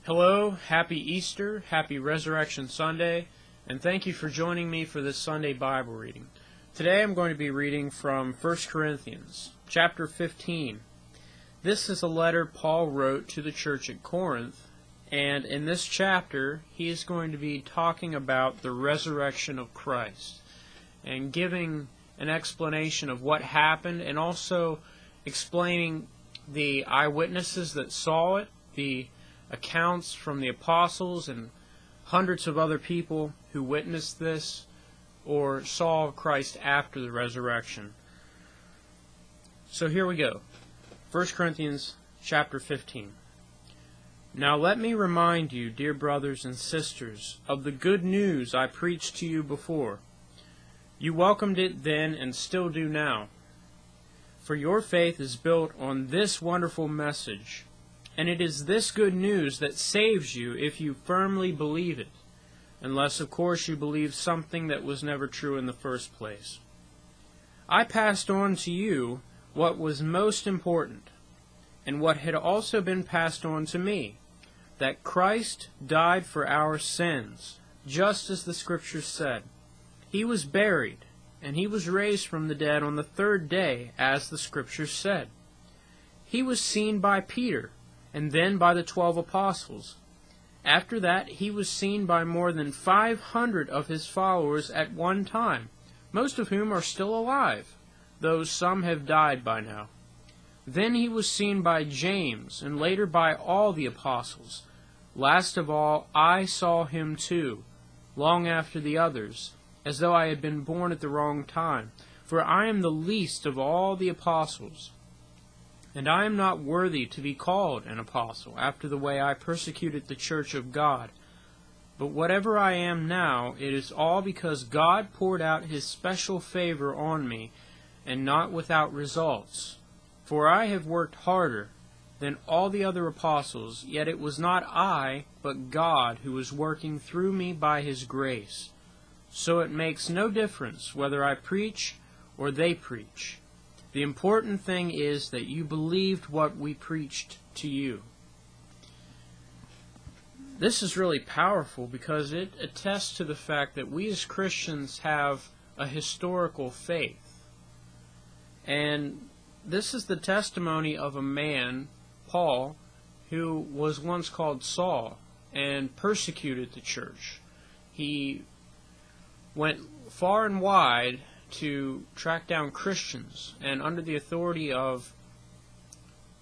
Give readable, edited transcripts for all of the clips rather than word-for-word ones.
Hello, happy Easter, happy Resurrection Sunday, and thank you for joining me for this Sunday Bible reading. Today I'm going to be reading from 1 Corinthians, chapter 15. This is a letter Paul wrote to the church at Corinth, and in this chapter he is going to be talking about the resurrection of Christ, and giving an explanation of what happened, and also explaining the eyewitnesses that saw it, the accounts from the apostles and hundreds of other people who witnessed this or saw Christ after the resurrection. So here we go. 1 Corinthians chapter 15. Now let me remind you, dear brothers and sisters, of the good news I preached to you before. You welcomed it then and still do now. For your faith is built on this wonderful message. And it is this good news that saves you if you firmly believe it, unless, of course, you believe something that was never true in the first place. I passed on to you what was most important, and what had also been passed on to me, that Christ died for our sins, just as the Scriptures said. He was buried, and he was raised from the dead on the third day, as the Scriptures said. He was seen by Peter, and then by the 12 apostles. After that, he was seen by more than 500 of his followers at one time, most of whom are still alive, though some have died by now. Then he was seen by James, and later by all the apostles. Last of all, I saw him too, long after the others, as though I had been born at the wrong time, for I am the least of all the apostles. And I am not worthy to be called an apostle, after the way I persecuted the church of God. But whatever I am now, it is all because God poured out his special favor on me, and not without results. For I have worked harder than all the other apostles, yet it was not I, but God, who was working through me by his grace. So it makes no difference whether I preach or they preach. The important thing is that you believed what we preached to you. This is really powerful because it attests to the fact that we as Christians have a historical faith. And this is the testimony of a man, Paul, who was once called Saul and persecuted the church. He went far and wide to track down Christians, and under the authority of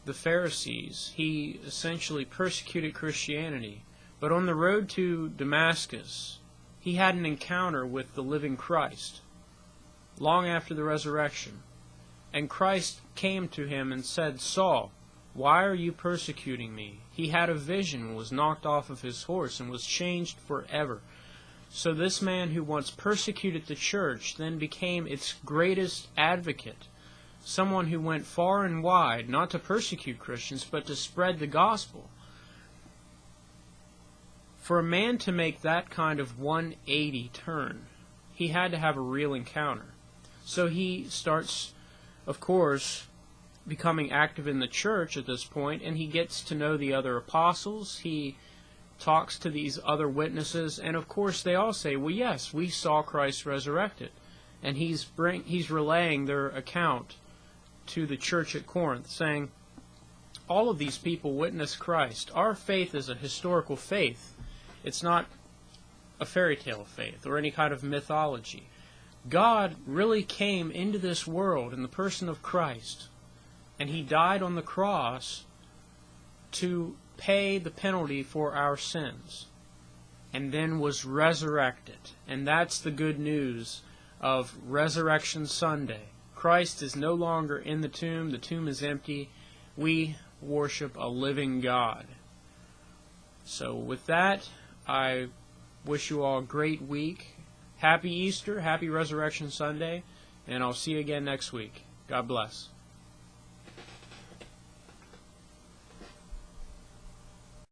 the Pharisees, he essentially persecuted Christianity. But on the road to Damascus, he had an encounter with the living Christ, long after the resurrection. And Christ came to him and said, Saul, why are you persecuting me? He had a vision, was knocked off of his horse, and was changed forever. So this man who once persecuted the church then became its greatest advocate, someone who went far and wide, not to persecute Christians, but to spread the gospel. For a man to make that kind of 180 turn, he had to have a real encounter. So he starts, of course, becoming active in the church at this point, and he gets to know the other apostles. He talks to these other witnesses, and of course they all say, well, yes, we saw Christ resurrected. And he's relaying their account to the church at Corinth, saying, all of these people witnessed Christ. Our faith is a historical faith. It's not a fairy tale faith or any kind of mythology. God really came into this world in the person of Christ, and he died on the cross to pay the penalty for our sins, and then was resurrected. And that's the good news of Resurrection Sunday. Christ is no longer in the tomb is empty. We worship a living God. So with that, I wish you all a great week. Happy Easter, happy Resurrection Sunday, and I'll see you again next week. God bless.